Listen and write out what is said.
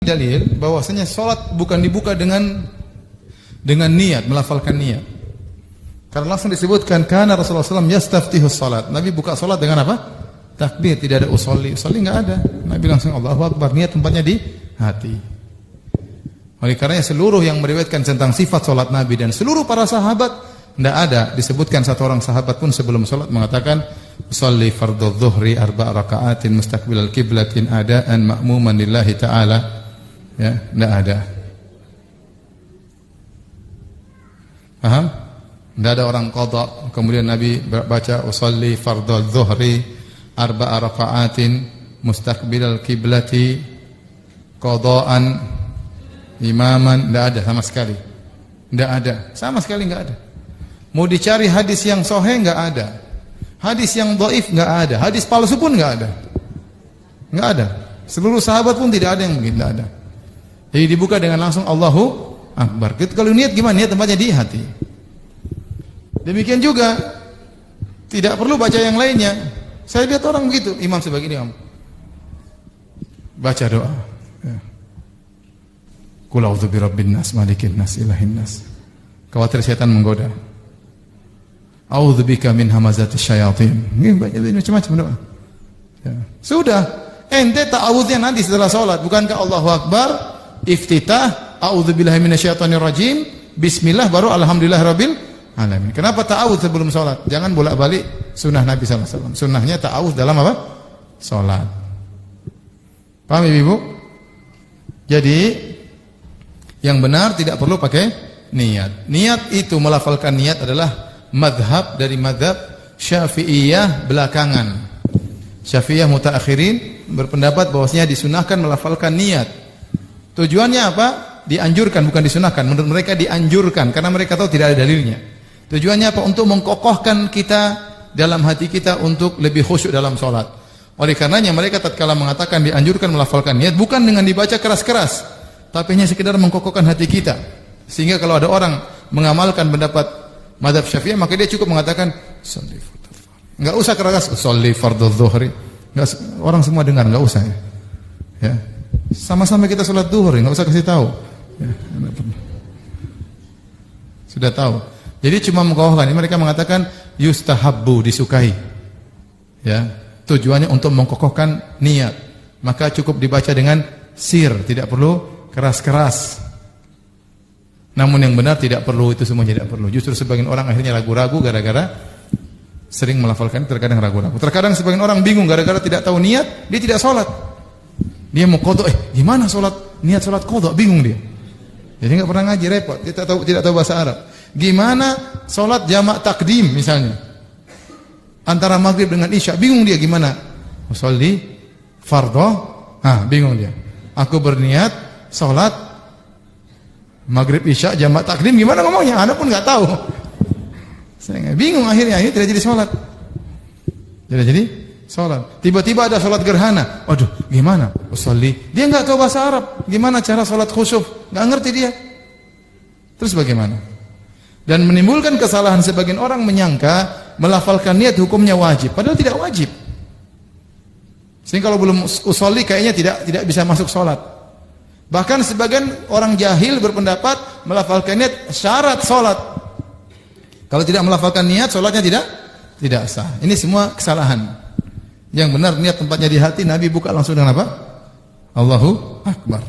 dalil bahwasanya salat bukan dibuka dengan niat, melafalkan niat. Karena langsung disebutkan karena Rasulullah SAW yastaftihus salat. Nabi buka salat dengan apa? Takbir, tidak ada usolli. Usolli enggak ada. Nabi langsung Allahu Akbar, niat tempatnya di hati. Oleh karenanya seluruh yang meriwayatkan tentang sifat salat Nabi dan seluruh para sahabat tidak ada disebutkan satu orang sahabat pun sebelum salat mengatakan usolli fardhu dzuhri 4 raka'atin mustaqbilal qiblatin adaan ma'muman lillahi ta'ala. Ya, tidak ada. Paham? Tidak ada orang qada kemudian Nabi baca usolli fardhu dzuhri 4 raka'atin mustaqbilal qiblati qadaan imaman. Tidak ada sama sekali. Tidak ada, sama sekali tidak ada. Mau dicari hadis yang sahih enggak ada. Hadis yang dhaif enggak ada. Hadis palsu pun enggak ada. Enggak ada. Seluruh sahabat pun tidak ada yang mungkin tidak ada. Jadi dibuka dengan langsung Allahu Akbar. Kalau niat gimana? Niat tempatnya di hati. Demikian juga tidak perlu baca yang lainnya. Saya lihat orang begitu, imam sebagai imam. Baca doa. Qul a'udzu birabbin nas, malikin nas, ilahin nas. Khawatir setan menggoda. A'udzubika min hamazatis syayatin. Ini macam-macam doa. Ya. Sudah, ente ta'awudznya nanti setelah salat. Bukankah Allahu Akbar, iftitah, a'udzubillahi minasyaitonir rajim, bismillah baru alhamdulillahirabbil alamin. Kenapa ta'awudz sebelum salat? Jangan bolak-balik sunnah Nabi sallallahu alaihi wasallam. Sunnahnya ta'awudz dalam apa? Salat. Paham Ibu? Jadi yang benar tidak perlu pakai niat. Niat itu melafalkan niat adalah madhab dari madhab Syafi'iyah belakangan. Syafi'iyah mutaakhirin berpendapat bahwasanya disunahkan melafalkan niat. Tujuannya apa? Dianjurkan, bukan disunahkan. Menurut mereka dianjurkan karena mereka tahu tidak ada dalilnya. Tujuannya apa? Untuk mengkokohkan kita dalam hati kita untuk lebih khusyuk dalam sholat. Oleh karenanya mereka tatkala mengatakan dianjurkan melafalkan niat bukan dengan dibaca keras-keras, tapi hanya sekedar mengkokohkan hati kita. Sehingga kalau ada orang mengamalkan pendapat mazhab Syafi'iyah maka dia cukup mengatakan sholli fardhu dzuhri. Enggak usah keras sholli fardhu dzuhri. Orang semua dengar, enggak usah ya. Ya. Sama-sama kita salat zuhur, enggak usah kasih tahu. Ya, sudah tahu. Jadi cuma mengkokohkan. Mereka mengatakan yustahabbu, disukai. Ya. Tujuannya untuk mengkokohkan niat. Maka cukup dibaca dengan sir, tidak perlu keras-keras. Namun yang benar tidak perlu, itu semua tidak perlu. Justru sebagian orang akhirnya ragu-ragu gara-gara sering melafalkan, terkadang ragu-ragu. Terkadang sebagian orang bingung gara-gara tidak tahu niat, dia tidak sholat. Dia mau qadha, gimana sholat? Niat sholat qadha, bingung dia. Jadi enggak pernah ngaji, repot. Dia tidak tahu bahasa Arab. Gimana sholat jamak takdim misalnya? Antara maghrib dengan isya, bingung dia gimana? Sholli fardhu, bingung dia. Aku berniat sholat maghrib isya jamak takdim, gimana ngomongnya? Anda pun nggak tahu. Saya bingung akhirnya tidak jadi sholat. Jadi sholat. Tiba-tiba ada sholat gerhana. Waduh, gimana? Usolli. Dia nggak tahu bahasa Arab. Gimana cara sholat khusyuk? Nggak ngerti dia. Terus bagaimana? Dan menimbulkan kesalahan sebagian orang menyangka melafalkan niat hukumnya wajib. Padahal tidak wajib. Sehingga kalau belum usolli kayaknya tidak bisa masuk sholat. Bahkan sebagian orang jahil berpendapat melafalkan niat syarat sholat. Kalau tidak melafalkan niat, sholatnya tidak sah. Ini semua kesalahan. Yang benar niat tempatnya di hati, Nabi buka langsung dengan apa? Allahu Akbar.